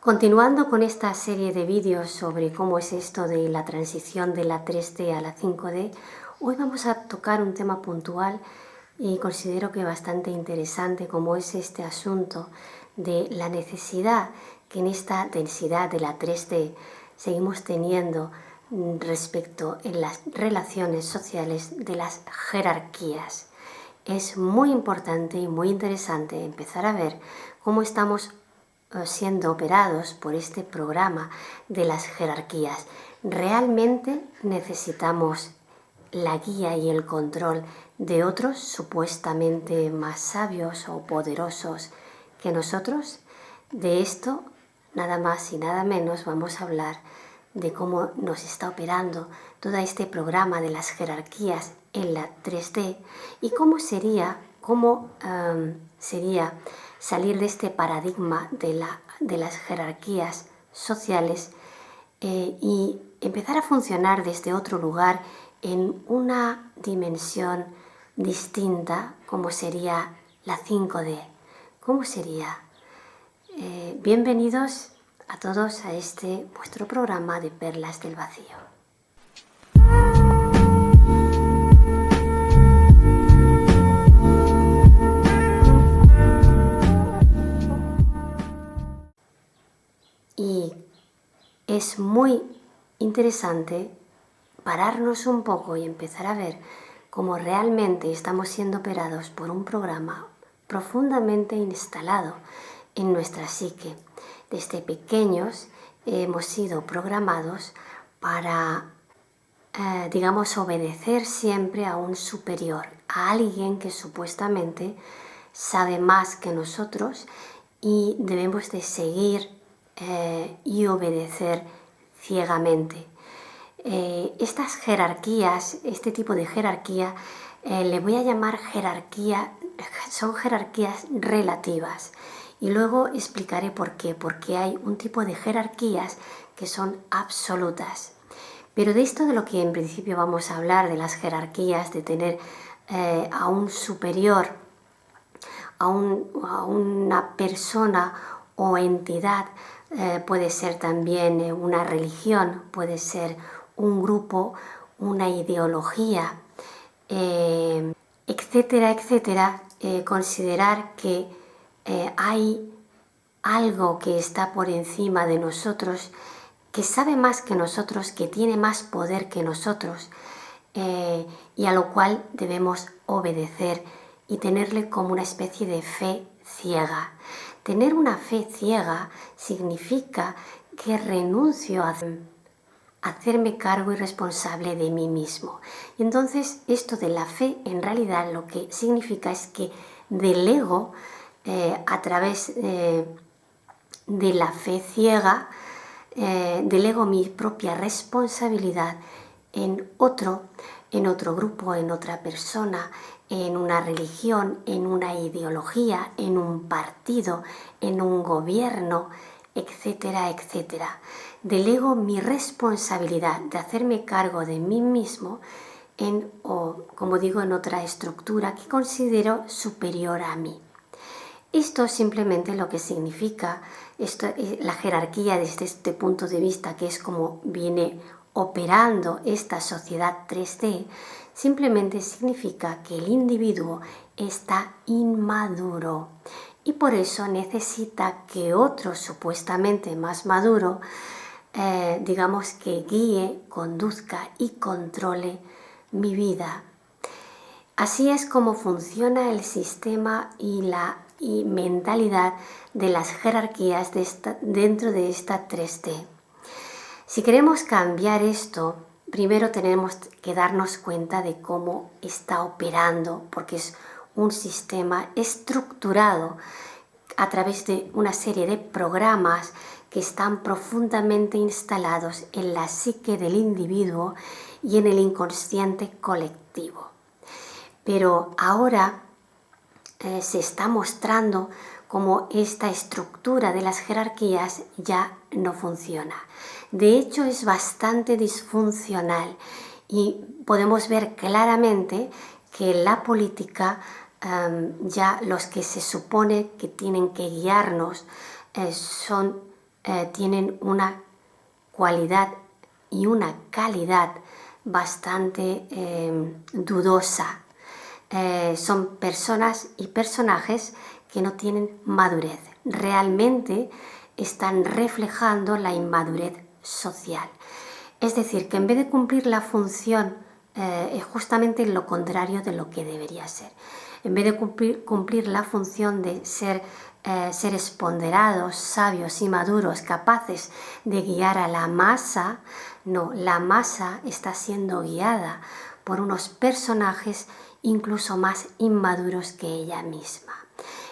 Continuando con esta serie de vídeos sobre cómo es esto de la transición de la 3D a la 5D, hoy vamos a tocar un tema puntual y considero que bastante interesante, como es este asunto de la necesidad que en esta densidad de la 3D seguimos teniendo respecto en las relaciones sociales de las jerarquías. Es muy importante y muy interesante empezar a ver cómo estamos siendo operados por este programa de las jerarquías. ¿Realmente necesitamos la guía y el control de otros supuestamente más sabios o poderosos que nosotros? De esto, nada más y nada menos, vamos a hablar de cómo nos está operando todo este programa de las jerarquías en la 3D y cómo sería salir de este paradigma de las jerarquías sociales y empezar a funcionar desde otro lugar en una dimensión distinta, como sería la 5D. ¿Cómo sería? Bienvenidos a todos a este vuestro programa de Perlas del Vacío. Y es muy interesante pararnos un poco y empezar a ver cómo realmente estamos siendo operados por un programa profundamente instalado en nuestra psique. Desde pequeños hemos sido programados para, obedecer siempre a un superior, a alguien que supuestamente sabe más que nosotros y debemos de seguir y obedecer ciegamente. Estas jerarquías, este tipo de jerarquía, le voy a llamar jerarquía, son jerarquías relativas. Y luego explicaré por qué, porque hay un tipo de jerarquías que son absolutas. Pero de esto de lo que en principio vamos a hablar, de las jerarquías, de tener a un superior, a una persona o entidad, puede ser también una religión, puede ser un grupo, una ideología, etcétera, etcétera, considerar que hay algo que está por encima de nosotros, que sabe más que nosotros, que tiene más poder que nosotros, y a lo cual debemos obedecer y tenerle como una especie de fe ciega. Tener una fe ciega significa que renuncio a hacerme cargo y responsable de mí mismo. Y entonces esto de la fe en realidad lo que significa es que delego a través de la fe ciega, delego mi propia responsabilidad en otro grupo, en otra persona, en una religión, en una ideología, en un partido, en un gobierno, etcétera, etcétera. Delego mi responsabilidad de hacerme cargo de mí mismo en otra estructura que considero superior a mí. Esto simplemente lo que significa, la jerarquía desde este punto de vista, que es como viene operando esta sociedad 3D, simplemente significa que el individuo está inmaduro y por eso necesita que otro supuestamente más maduro, que guíe, conduzca y controle mi vida. Así es como funciona el sistema y la mentalidad de las jerarquías dentro de esta 3D. Si queremos cambiar esto, primero tenemos que darnos cuenta de cómo está operando, porque es un sistema estructurado a través de una serie de programas que están profundamente instalados en la psique del individuo y en el inconsciente colectivo. Pero ahora se está mostrando cómo esta estructura de las jerarquías ya no funciona. De hecho, es bastante disfuncional y podemos ver claramente que la política, ya los que se supone que tienen que guiarnos, son tienen una cualidad y una calidad bastante dudosa. Son personas y personajes que no tienen madurez. Realmente están reflejando la inmadurez social. Es decir, que en vez de cumplir la función, es justamente lo contrario de lo que debería ser. En vez de cumplir la función de ser seres ponderados, sabios y maduros, capaces de guiar a la masa, no, la masa está siendo guiada por unos personajes incluso más inmaduros que ella misma.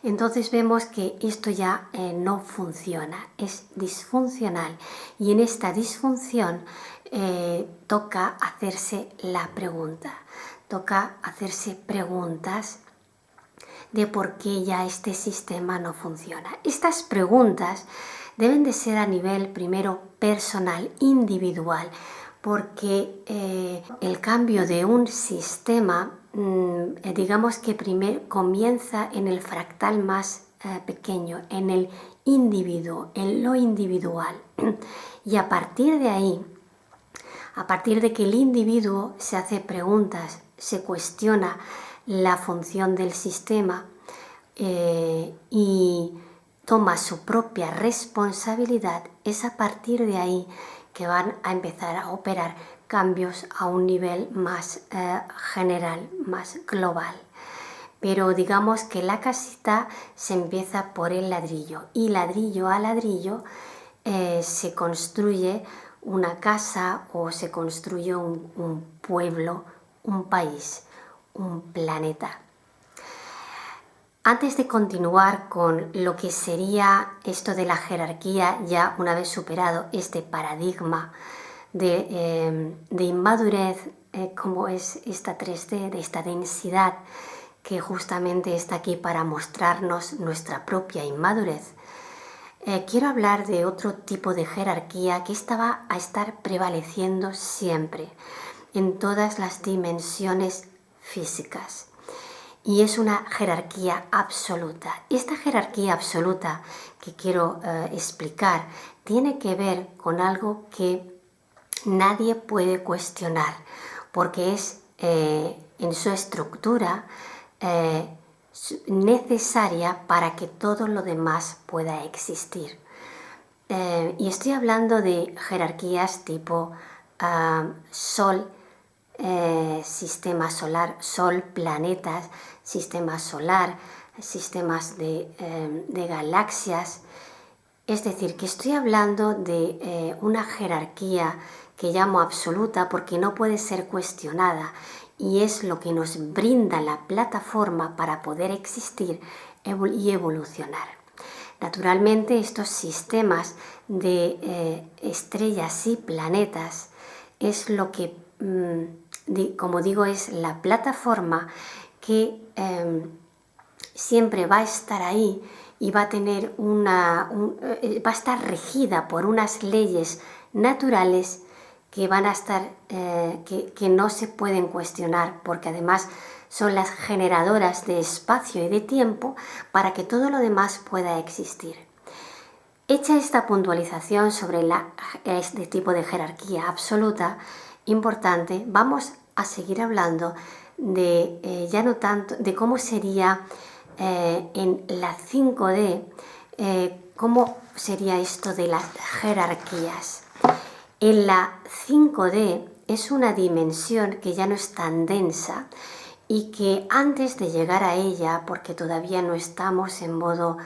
Entonces vemos que esto ya no funciona, es disfuncional, y en esta disfunción toca hacerse la pregunta, toca hacerse preguntas de por qué ya este sistema no funciona. Estas preguntas deben de ser a nivel primero personal, individual, porque el cambio de un sistema, digamos que primero comienza en el fractal más pequeño, en el individuo, en lo individual. Y a partir de ahí, a partir de que el individuo se hace preguntas, se cuestiona la función del sistema y toma su propia responsabilidad, es a partir de ahí que van a empezar a operar cambios a un nivel más general, más global. Pero digamos que la casita se empieza por el ladrillo, y ladrillo a ladrillo se construye una casa o se construye un pueblo, un país, un planeta. Antes de continuar con lo que sería esto de la jerarquía, ya una vez superado este paradigma de inmadurez, como es esta 3D, de esta densidad que justamente está aquí para mostrarnos nuestra propia inmadurez, quiero hablar de otro tipo de jerarquía que esta va a estar prevaleciendo siempre en todas las dimensiones físicas. Y es una jerarquía absoluta. Esta jerarquía absoluta que quiero explicar tiene que ver con algo que nadie puede cuestionar, porque es en su estructura necesaria para que todo lo demás pueda existir. Y estoy hablando de jerarquías tipo Sol, sistema solar, Sol, planetas, sistema solar, sistemas de galaxias. Es decir, que estoy hablando de una jerarquía que llamo absoluta porque no puede ser cuestionada, y es lo que nos brinda la plataforma para poder existir y evolucionar. Naturalmente, estos sistemas de estrellas y planetas es lo que, como digo, es la plataforma que siempre va a estar ahí y va a tener va a estar regida por unas leyes naturales que van a estar, que no se pueden cuestionar, porque además son las generadoras de espacio y de tiempo para que todo lo demás pueda existir. Hecha esta puntualización sobre este tipo de jerarquía absoluta importante, vamos a seguir hablando de ya no tanto de cómo sería en la 5D, cómo sería esto de las jerarquías. En la 5D es una dimensión que ya no es tan densa y que antes de llegar a ella, porque todavía no estamos en modo,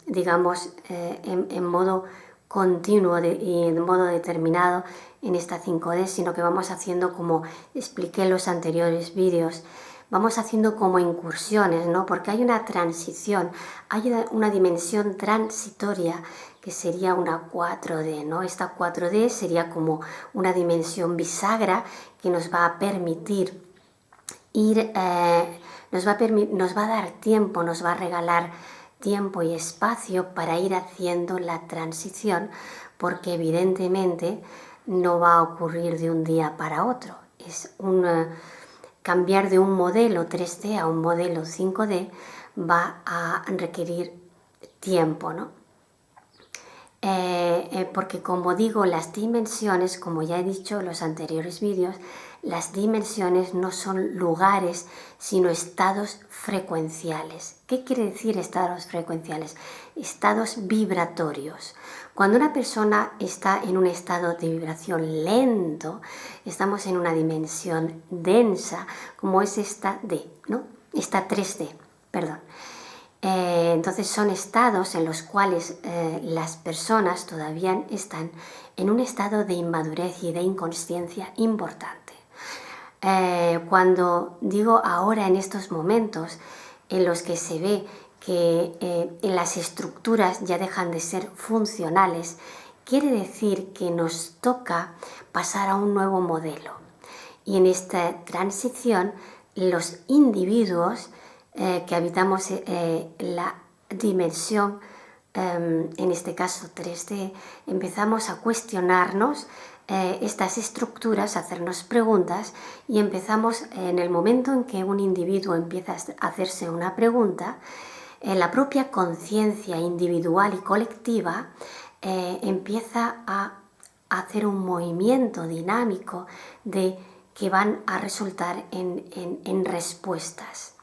digamos, en modo continuo y en modo determinado en esta 5D, sino que vamos haciendo, como expliqué en los anteriores vídeos, vamos haciendo como incursiones, ¿no? Porque hay una transición, hay una dimensión transitoria que sería una 4D, ¿no? Esta 4D sería como una dimensión bisagra que nos va a permitir ir, nos va a dar tiempo, nos va a regalar tiempo y espacio para ir haciendo la transición, porque evidentemente no va a ocurrir de un día para otro. Es cambiar de un modelo 3D a un modelo 5D va a requerir tiempo, ¿no? porque como digo, las dimensiones, como ya he dicho en los anteriores vídeos, las dimensiones no son lugares, sino estados frecuenciales. ¿Qué quiere decir estados frecuenciales? Estados vibratorios. Cuando una persona está en un estado de vibración lento, estamos en una dimensión densa, como es esta D, ¿no? Esta 3D, perdón. Entonces son estados en los cuales las personas todavía están en un estado de inmadurez y de inconsciencia importante. Cuando digo ahora en estos momentos en los que se ve que las estructuras ya dejan de ser funcionales, quiere decir que nos toca pasar a un nuevo modelo. Y en esta transición los individuos que habitamos la dimensión, en este caso 3D, empezamos a cuestionarnos estas estructuras, a hacernos preguntas y empezamos, en el momento en que un individuo empieza a hacerse una pregunta, la propia conciencia individual y colectiva empieza a hacer un movimiento dinámico que van a resultar en respuestas,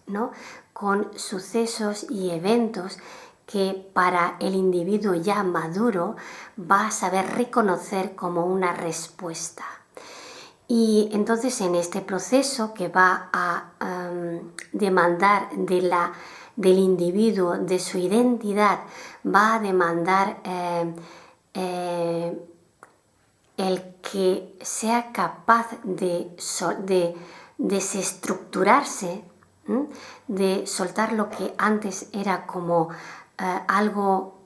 ¿no? Con sucesos y eventos que para el individuo ya maduro va a saber reconocer como una respuesta. Y entonces en este proceso que va a demandar del individuo, de su identidad, va a demandar el que sea capaz de desestructurarse, de soltar lo que antes era como algo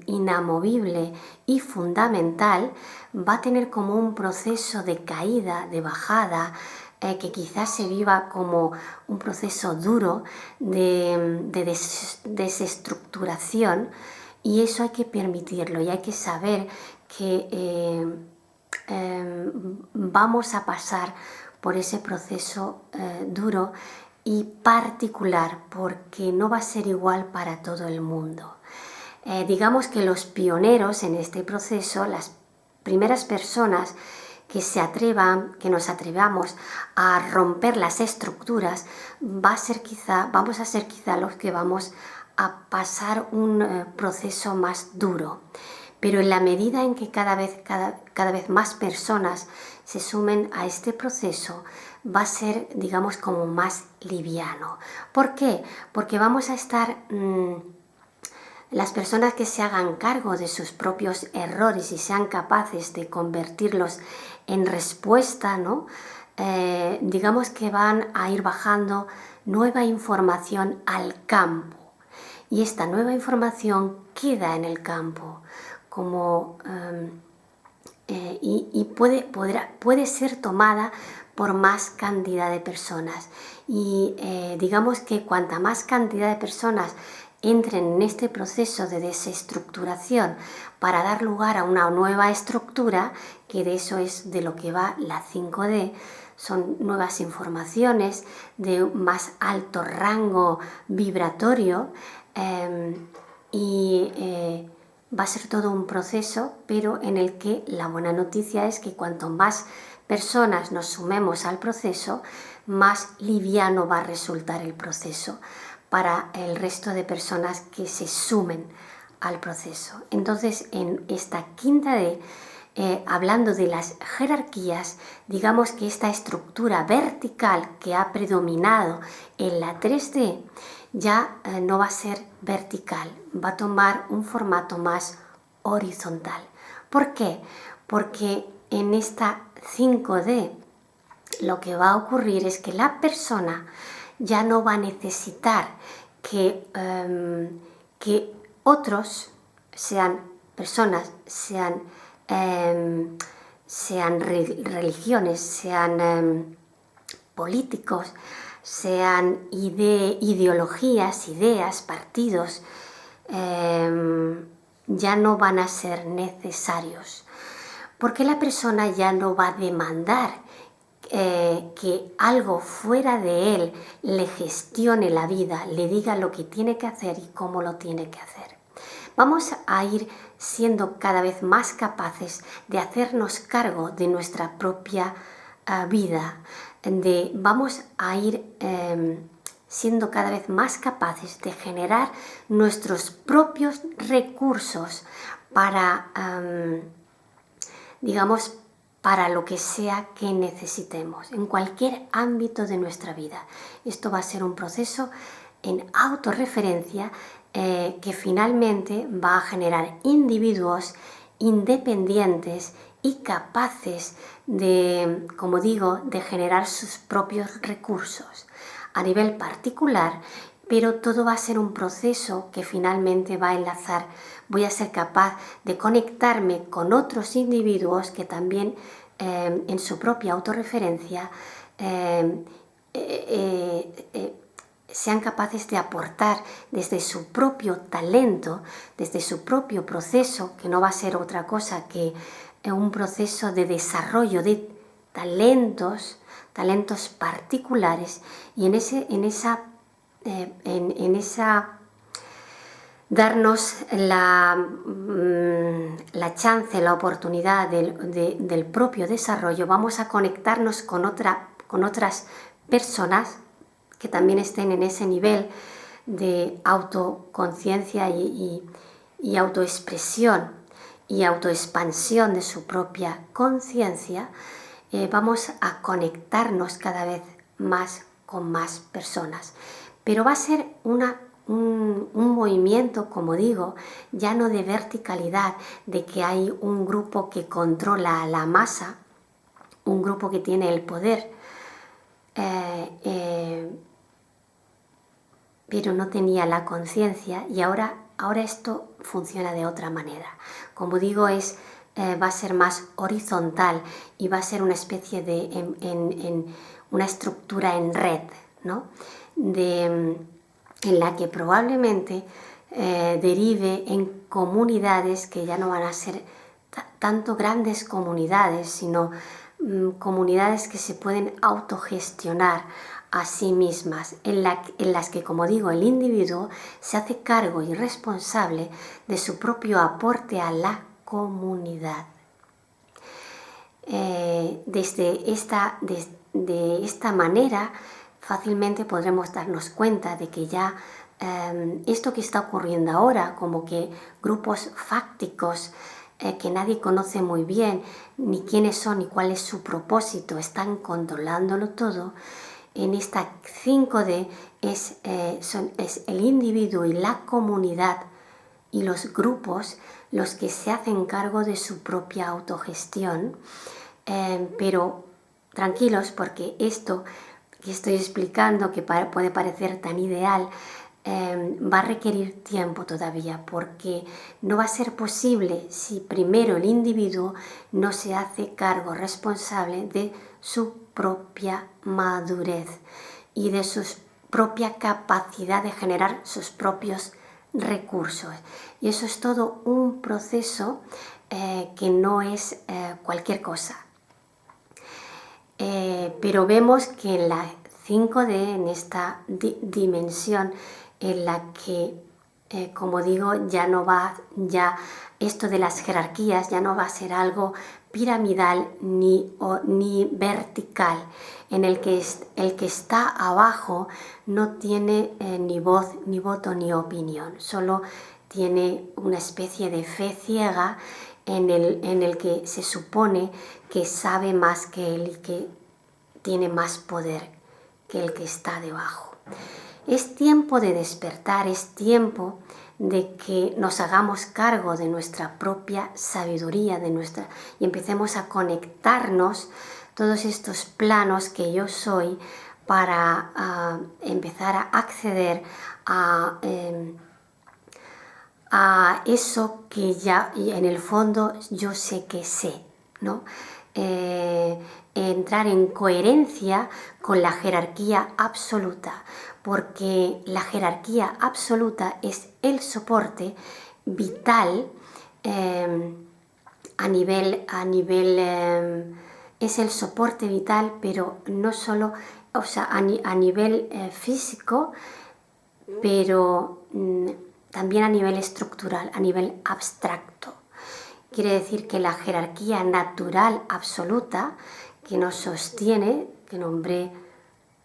inamovible y fundamental, va a tener como un proceso de caída, de bajada, que quizás se viva como un proceso duro de desestructuración, y eso hay que permitirlo y hay que saber que vamos a pasar por ese proceso duro y particular, porque no va a ser igual para todo el mundo. Digamos que los pioneros en este proceso, las primeras personas que nos atrevamos a romper las estructuras, vamos a ser quizá los que vamos a pasar un proceso más duro. Pero en la medida en que cada vez más personas se sumen a este proceso, va a ser, digamos, como más liviano. ¿Por qué? Porque vamos a estar las personas que se hagan cargo de sus propios errores y sean capaces de convertirlos en respuesta, ¿no? Digamos que van a ir bajando nueva información al campo. Y esta nueva información queda en el campo como, y puede ser tomada por más cantidad de personas. Y digamos que cuanta más cantidad de personas entren en este proceso de desestructuración para dar lugar a una nueva estructura, que de eso es de lo que va la 5D, son nuevas informaciones de más alto rango vibratorio, va a ser todo un proceso, pero en el que la buena noticia es que cuanto más personas nos sumemos al proceso, más liviano va a resultar el proceso para el resto de personas que se sumen al proceso. Entonces, en esta quinta D, hablando de las jerarquías, digamos que esta estructura vertical que ha predominado en la 3D ya no va a ser vertical, va a tomar un formato más horizontal. ¿Por qué? Porque en esta 5D lo que va a ocurrir es que la persona ya no va a necesitar que otros, sean personas, sean religiones, sean políticos, sean ideologías, ideas, partidos, ya no van a ser necesarios, porque la persona ya no va a demandar que algo fuera de él le gestione la vida, le diga lo que tiene que hacer y cómo lo tiene que hacer. Vamos a ir siendo cada vez más capaces de hacernos cargo de nuestra propia vida, vamos a ir siendo cada vez más capaces de generar nuestros propios recursos para, digamos, para lo que sea que necesitemos, en cualquier ámbito de nuestra vida. Esto va a ser un proceso en autorreferencia que finalmente va a generar individuos independientes y capaces de, como digo, de generar sus propios recursos a nivel particular, pero todo va a ser un proceso que finalmente va a enlazar. Voy a ser capaz de conectarme con otros individuos que también en su propia autorreferencia sean capaces de aportar desde su propio talento, desde su propio proceso, que no va a ser otra cosa que un proceso de desarrollo de talentos particulares, y en esa darnos la chance, la oportunidad del propio desarrollo. Vamos a conectarnos con otras personas que también estén en ese nivel de autoconciencia y autoexpresión y autoexpansión de su propia conciencia. Vamos a conectarnos cada vez más con más personas. Pero va a ser un movimiento, como digo, ya no de verticalidad, de que hay un grupo que controla a la masa, un grupo que tiene el poder, pero no tenía la conciencia, y ahora esto funciona de otra manera. Como digo, va a ser más horizontal y va a ser una especie de una estructura en red, ¿no? En la que probablemente derive en comunidades que ya no van a ser tanto grandes comunidades, sino comunidades que se pueden autogestionar a sí mismas, en las que, como digo, el individuo se hace cargo y responsable de su propio aporte a la comunidad. De esta manera fácilmente podremos darnos cuenta de que ya esto que está ocurriendo ahora, como que grupos fácticos que nadie conoce muy bien, ni quiénes son ni cuál es su propósito, están controlándolo todo. En esta 5D es el individuo y la comunidad y los grupos los que se hacen cargo de su propia autogestión, pero tranquilos, porque esto que estoy explicando, que puede parecer tan ideal, va a requerir tiempo todavía, porque no va a ser posible si primero el individuo no se hace cargo responsable de su propia madurez y de su propia capacidad de generar sus propios recursos. Y eso es todo un proceso que no es cualquier cosa. Pero vemos que en la 5D, en esta dimensión en la que, como digo, ya esto de las jerarquías ya no va a ser algo piramidal ni vertical, en el que el que está abajo no tiene ni voz, ni voto, ni opinión, solo tiene una especie de fe ciega en el que se supone que sabe más que él y que tiene más poder que el que está debajo. Es tiempo de despertar, es tiempo de que nos hagamos cargo de nuestra propia sabiduría, y empecemos a conectarnos todos estos planos que yo soy para empezar a acceder a eso que ya en el fondo yo sé que sé, ¿no? Entrar en coherencia con la jerarquía absoluta, porque la jerarquía absoluta es el soporte vital es el soporte vital, pero no solo, a nivel físico, pero también a nivel estructural, a nivel abstracto. Quiere decir que la jerarquía natural absoluta que nos sostiene, que nombré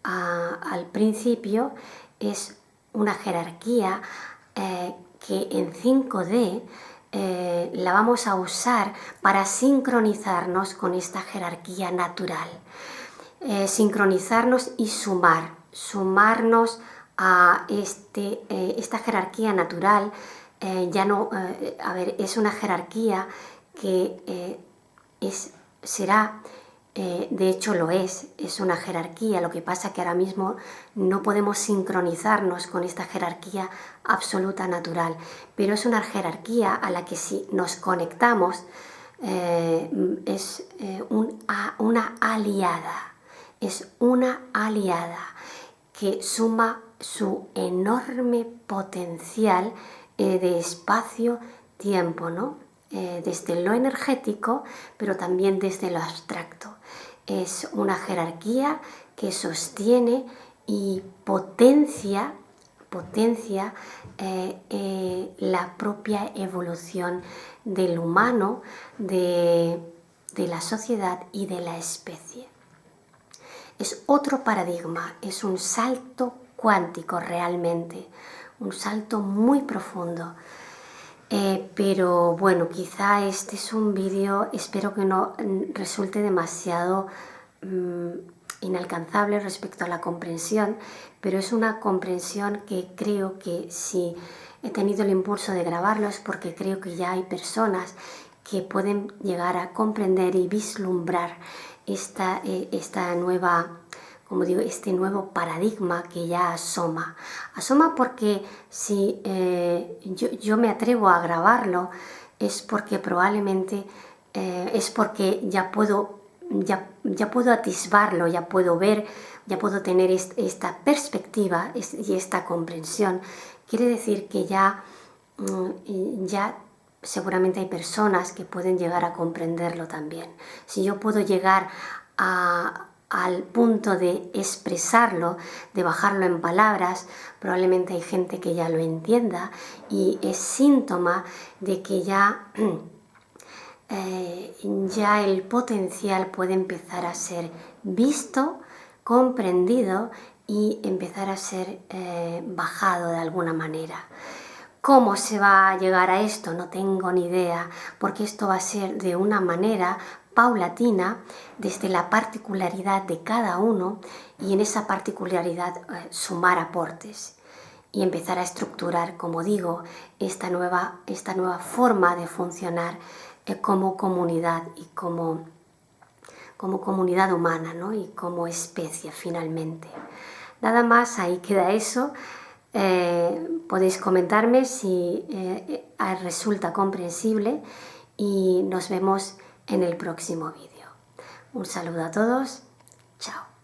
al principio, es una jerarquía que en 5D la vamos a usar para sincronizarnos con esta jerarquía natural. Sincronizarnos y sumarnos a esta jerarquía natural. Es una jerarquía que será, de hecho lo es una jerarquía. Lo que pasa que ahora mismo no podemos sincronizarnos con esta jerarquía absoluta natural, pero es una jerarquía a la que si nos conectamos es una aliada. Es una aliada que suma su enorme potencial de espacio-tiempo, ¿no? Desde lo energético, pero también desde lo abstracto. Es una jerarquía que sostiene y potencia la propia evolución del humano, de la sociedad y de la especie. Es otro paradigma, es un salto cuántico realmente, un salto muy profundo. Pero bueno, quizá este es un vídeo, espero que no resulte demasiado inalcanzable respecto a la comprensión, pero es una comprensión que creo que si he tenido el impulso de grabarlo es porque creo que ya hay personas que pueden llegar a comprender y vislumbrar esta nueva, como digo, este nuevo paradigma que ya asoma. Asoma porque si yo me atrevo a grabarlo es porque probablemente es porque ya puedo atisbarlo, ya puedo ver, ya puedo tener esta perspectiva y esta comprensión. Quiere decir que ya seguramente hay personas que pueden llegar a comprenderlo también. Si yo puedo llegar al punto de expresarlo, de bajarlo en palabras, probablemente hay gente que ya lo entienda y es síntoma de que ya el potencial puede empezar a ser visto, comprendido y empezar a ser bajado de alguna manera. ¿Cómo se va a llegar a esto? No tengo ni idea, porque esto va a ser de una manera paulatina, desde la particularidad de cada uno y en esa particularidad sumar aportes y empezar a estructurar, como digo, esta nueva forma de funcionar como comunidad y como comunidad humana, ¿no? Y como especie finalmente. Nada más, ahí queda eso. Podéis comentarme si resulta comprensible y nos vemos en el próximo vídeo. Un saludo a todos. Chao.